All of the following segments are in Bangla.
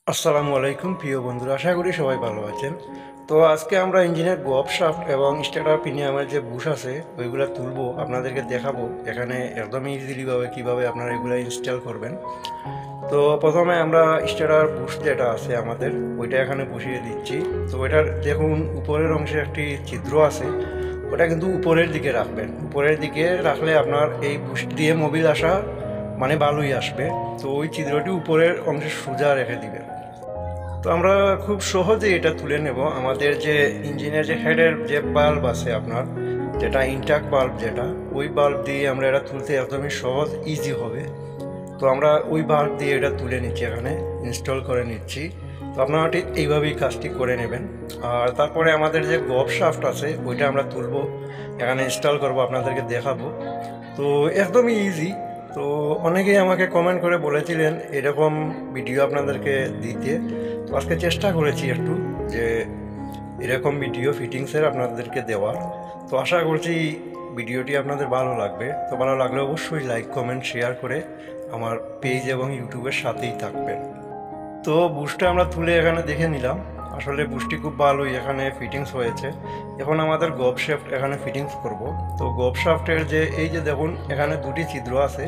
আসসালামু আলাইকুম প্রিয় বন্ধুরা, আশা করি সবাই ভালো আছেন। তো আজকে আমরা ইঞ্জিনের গব শাফট এবং স্টার্টার প্রিমিয়ামের যে বুশ আছে ওইগুলো তুলবো, আপনাদেরকে দেখাবো এখানে একদম ইজিলিভাবে কীভাবে আপনারা এগুলো ইনস্টল করবেন। তো প্রথমে আমরা স্টার্টার বুশ যেটা আছে আমাদের ওইটা এখানে বসিয়ে দিচ্ছি। তো ওইটার দেখুন উপরের অংশে একটি ছিদ্র আছে, ওটা কিন্তু উপরের দিকে রাখবেন। উপরের দিকে রাখলে আপনার এই বুশ দিয়ে মোবিল আসা মানে ভালোই আসবে। তো ওই ছিদ্রটি উপরের অংশে সোজা রেখে দিবেন। তো আমরা খুব সহজে এটা তুলে নেব। আমাদের যে ইঞ্জিনের যে হেডের যে বাল্ব আছে আপনার, যেটা ইনটাক বাল্ব, যেটা ওই বাল্ব দিয়ে আমরা এটা তুলতে একদমই সহজ, ইজি হবে। তো আমরা ওই বাল্ব দিয়ে এটা তুলে নিচ্ছি, এখানে ইনস্টল করে নিচ্ছি। তো আপনারা ঠিক এইভাবেই কাজটি করে নেবেন। আর তারপরে আমাদের যে গব শাফট আছে ওইটা আমরা তুলবো, এখানে ইনস্টল করব, আপনাদেরকে দেখাবো। তো একদমই ইজি। তো অনেকেই আমাকে কমেন্ট করে বলেছিলেন এরকম ভিডিও আপনাদেরকে দিতে। তো আজকে চেষ্টা করেছি একটু যে এরকম ভিডিও ফিটিংসের আপনাদেরকে দেওয়ার। তো আশা করছি ভিডিওটি আপনাদের ভালো লাগবে। তো ভালো লাগলে অবশ্যই লাইক কমেন্ট শেয়ার করে আমার পেজ এবং ইউটিউবের সাথেই থাকবেন। তো বুশটা আমরা তুলে এখানে দেখে নিলাম, আসলে বুশটি খুব ভালোই এখানে ফিটিংস হয়েছে। এখন আমাদের গব শাফট এখানে ফিটিংস করব। তো গব শাফটের যে এই যে দেখুন এখানে দুটি ছিদ্র আছে।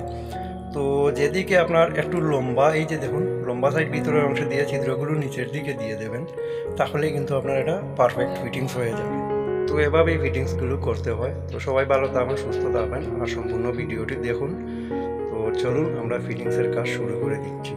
তো যেদিকে আপনার একটু লম্বা, এই যে দেখুন লম্বা সাইড ভিতরের অংশে দিয়ে ছিদ্রগুলো নিচের দিকে দিয়ে দেবেন, তাহলেই কিন্তু আপনার এটা পারফেক্ট ফিটিংস হয়ে যাবে। তো এভাবেই ফিটিংসগুলো করতে হয়। তো সবাই ভালো থাকবেন, সুস্থ থাকবেন আর সম্পূর্ণ ভিডিওটি দেখুন। তো চলুন আমরা ফিটিংসের কাজ শুরু করে দিচ্ছি।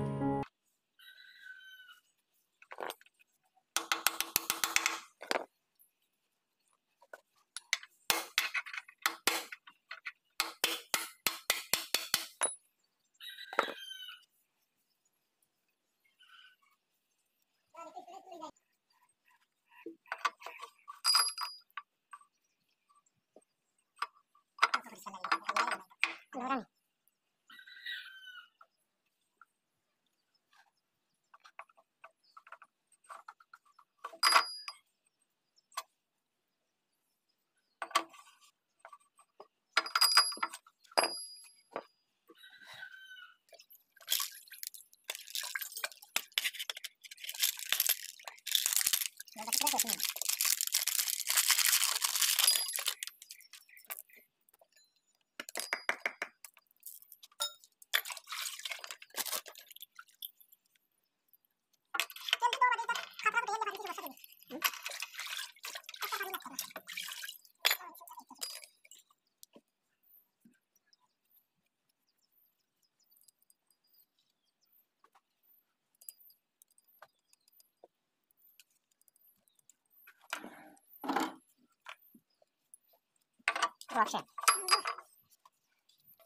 Action.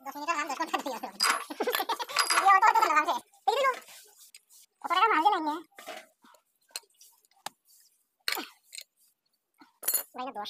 10 মিনিটের গান 10 ঘন্টা দিয়ে আসবে। ভিডিও অটো অটো লাগছে। এই দিলো। কত টাকা মারবে না নিয়ে? ভাই 10